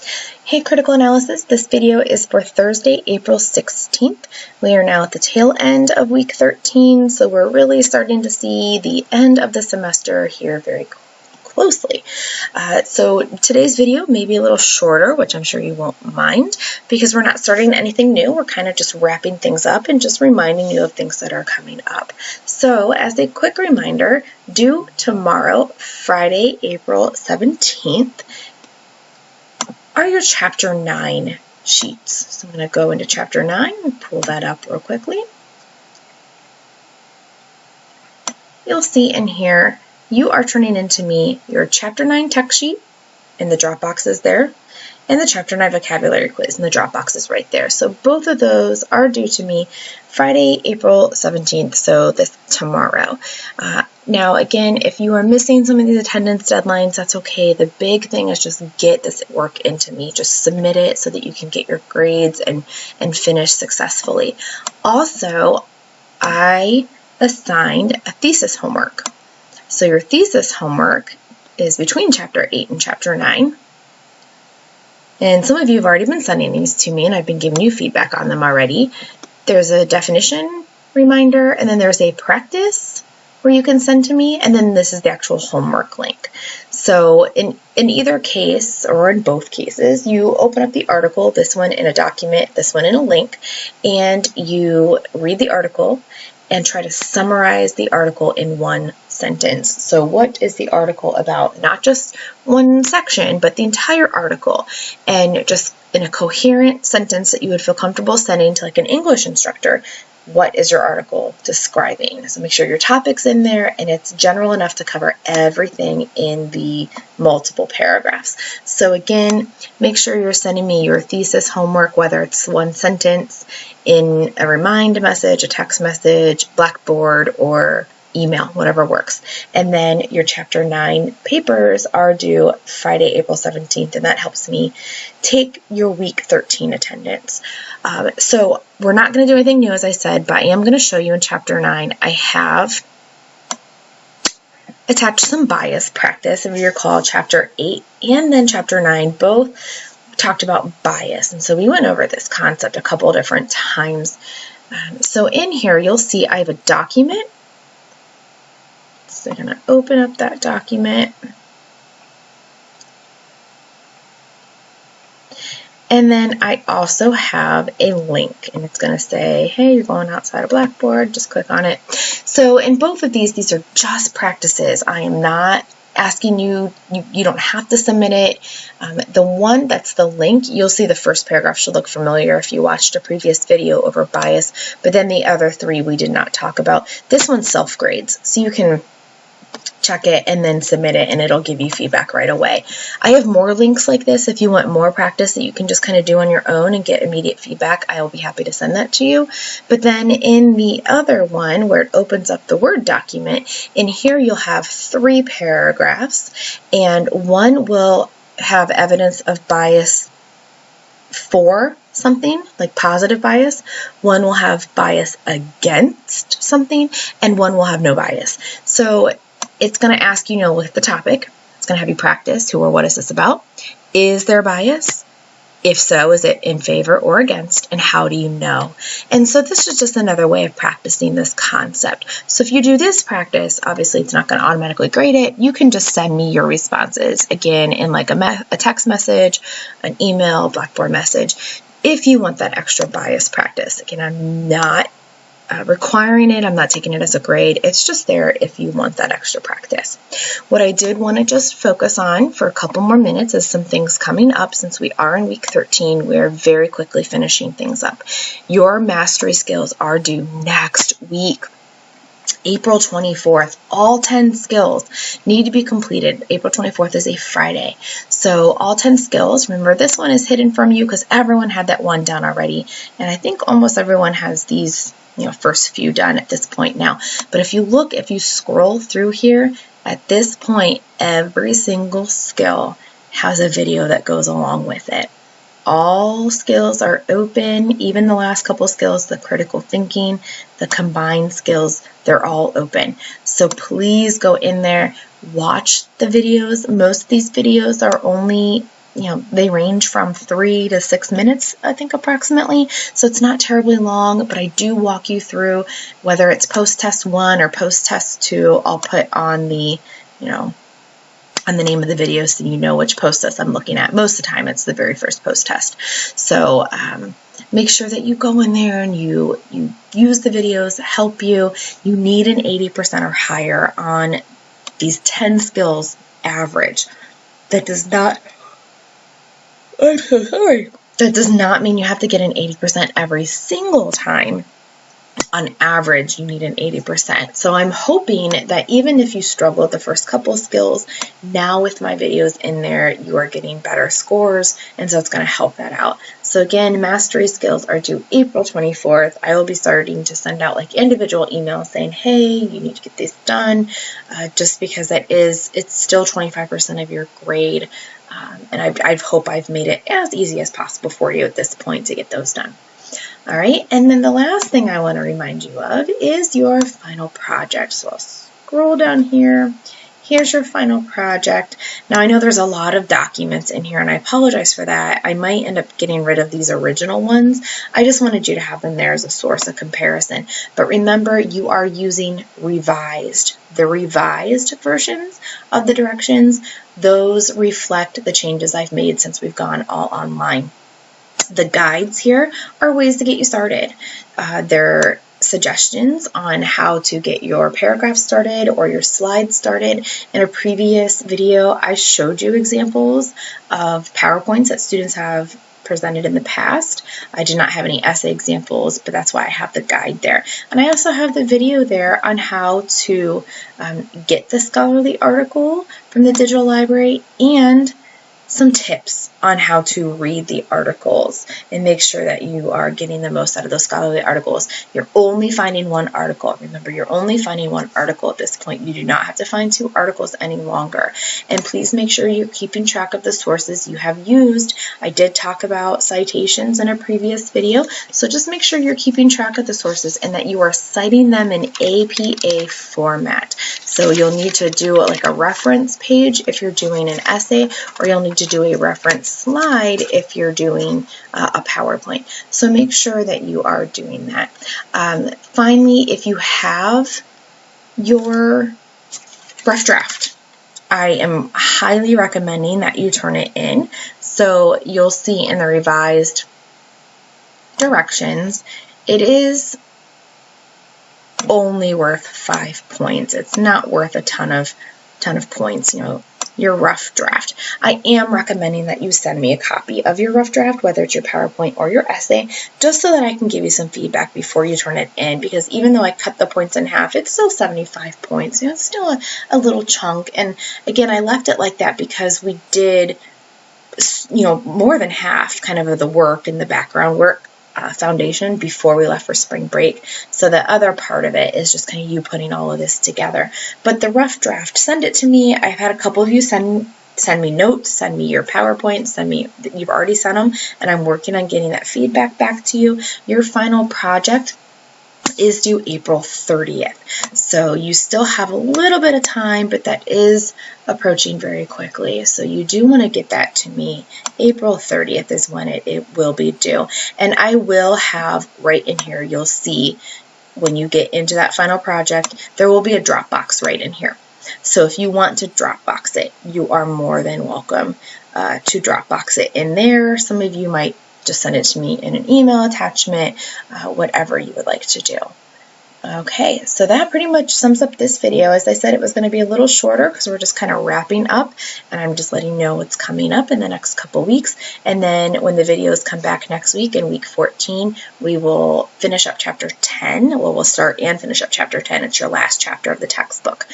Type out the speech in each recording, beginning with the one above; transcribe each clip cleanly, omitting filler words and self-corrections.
Hey Critical Analysis, this video is for Thursday, April 16th. We are now at the tail end of week 13, so we're really starting to see the end of the semester here very closely. So today's video may be a little shorter, which I'm sure you won't mind, because we're not starting anything new. We're kind of just wrapping things up and just reminding you of things that are coming up. So as a quick reminder, due tomorrow, Friday, April 17th, are your Chapter 9 sheets. So I'm going to go into Chapter 9 and pull that up real quickly. You'll see in here, you are turning into me your Chapter 9 text sheet, and the drop box is there, and the Chapter 9 vocabulary quiz, and the drop box is right there. So both of those are due to me Friday, April 17th, so this tomorrow. Now, again, if you are missing some of these attendance deadlines, that's okay. The big thing is just get this work into me. Just submit it so that you can get your grades and finish successfully. Also, I assigned a thesis homework. So your thesis homework is between Chapter 8 and Chapter 9. And some of you have already been sending these to me, and I've been giving you feedback on them already. There's a definition reminder, and then there's a practice where you can send to me, and then this is the actual homework link. So in either case, or in both cases, you open up the article, this one in a document, this one in a link, and you read the article and try to summarize the article in one sentence. So what is the article about? Not just one section, but the entire article, and just in a coherent sentence that you would feel comfortable sending to like an English instructor. What is your article describing? So make sure your topic's in there and it's general enough to cover everything in the multiple paragraphs. So again, make sure you're sending me your thesis homework, whether it's one sentence in a remind message, a text message, Blackboard, or email, whatever works. And then your Chapter 9 papers are due Friday, April 17th, and that helps me take your week 13 attendance. So we're not going to do anything new, as I said, but I am going to show you in Chapter 9. I have attached some bias practice. If you recall, Chapter 8 and then Chapter 9 both talked about bias, and so we went over this concept a couple different times. So in here, you'll see I have a document. So I'm going to open up that document. And then I also have a link, and it's going to say, hey, you're going outside of Blackboard, just click on it. So in both of these are just practices. I am not asking you don't have to submit it. The one that's the link, you'll see the first paragraph should look familiar if you watched a previous video over bias, but then the other three we did not talk about. This one's self-grades, so you can check it and then submit it, and it'll give you feedback right away. I have more links like this if you want more practice that you can just kind of do on your own and get immediate feedback. I will be happy to send that to you. But then in the other one where it opens up the Word document, in here you'll have 3 paragraphs, and one will have evidence of bias for something, like positive bias. One will have bias against something, and one will have no bias. So it's going to ask you, with the topic, it's going to have you practice who or what is this about? Is there bias? If so, is it in favor or against? And how do you know? And so this is just another way of practicing this concept. So if you do this practice, obviously it's not going to automatically grade it. You can just send me your responses, again, in like a text message, an email, Blackboard message, if you want that extra bias practice. Again, I'm not requiring it. I'm not taking it as a grade. It's just there if you want that extra practice. What I did want to just focus on for a couple more minutes is some things coming up. Since we are in week 13, we are very quickly finishing things up. Your mastery skills are due next week. April 24th, all 10 skills need to be completed. April 24th is a Friday. So all 10 skills, remember this one is hidden from you because everyone had that one done already. And I think almost everyone has these first few done at this point now. But if you scroll through here, at this point, every single skill has a video that goes along with it. All skills are open, even the last couple skills, the critical thinking, the combined skills, they're all open. So please go in there, watch the videos. Most of these videos are only they range from 3 to 6 minutes, I think, approximately. So it's not terribly long, but I do walk you through whether it's post-test 1 or post-test 2. I'll put on the, on the name of the video so you know which post-test I'm looking at. Most of the time, it's the very first post-test. So make sure that you go in there and you use the videos that help you. You need an 80% or higher on these 10 skills average. That does not, I'm so sorry. That does not mean you have to get an 80% every single time. On average, you need an 80%. So I'm hoping that even if you struggle with the first couple skills, now with my videos in there, you are getting better scores, and so it's going to help that out. So again, mastery skills are due April 24th. I will be starting to send out like individual emails saying, hey, you need to get this done, just because it's still 25% of your grade. And I hope I've made it as easy as possible for you at this point to get those done. All right, and then the last thing I want to remind you of is your final project. So I'll scroll down here. Here's your final project. Now I know there's a lot of documents in here, and I apologize for that. I might end up getting rid of these original ones. I just wanted you to have them there as a source of comparison. But remember, you are using revised. The revised versions of the directions, those reflect the changes I've made since we've gone all online. The guides here are ways to get you started. They're suggestions on how to get your paragraph started or your slides started. In a previous video, I showed you examples of PowerPoints that students have presented in the past. I did not have any essay examples, but that's why I have the guide there. And I also have the video there on how to get the scholarly article from the digital library and some tips on how to read the articles and make sure that you are getting the most out of those scholarly articles. You're only finding one article. Remember, you're only finding one article at this point. You do not have to find 2 articles any longer. And please make sure you're keeping track of the sources you have used. I did talk about citations in a previous video, so just make sure you're keeping track of the sources and that you are citing them in APA format. So you'll need to do like a reference page if you're doing an essay, or you'll need to do a reference slide if you're doing a PowerPoint. So make sure that you are doing that. Finally, if you have your rough draft, I am highly recommending that you turn it in. So you'll see in the revised directions, it is only worth 5 points. It's not worth a ton of points, your rough draft. I am recommending that you send me a copy of your rough draft, whether it's your PowerPoint or your essay, just so that I can give you some feedback before you turn it in, because even though I cut the points in half, it's still 75 points. It's still a little chunk. And again, I left it like that because we did, more than half kind of the work in the background work foundation before we left for spring break. So the other part of it is just kind of you putting all of this together. But the rough draft, send it to me. I've had a couple of you send me notes, send me your PowerPoint, you've already sent them, and I'm working on getting that feedback back to you. Your final project is due April 30th. So you still have a little bit of time, but that is approaching very quickly. So you do want to get that to me. April 30th is when it will be due. And I will have right in here, you'll see when you get into that final project, there will be a Dropbox right in here. So if you want to Dropbox it, you are more than welcome to Dropbox it in there. Some of you might just send it to me in an email attachment, whatever you would like to do. Okay, so that pretty much sums up this video. As I said, it was going to be a little shorter because we're just kind of wrapping up, and I'm just letting you know what's coming up in the next couple weeks. And then when the videos come back next week in week 14, we will finish up chapter 10. Well, we'll start and finish up chapter 10. It's your last chapter of the textbook.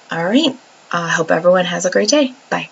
All right, I hope everyone has a great day. Bye.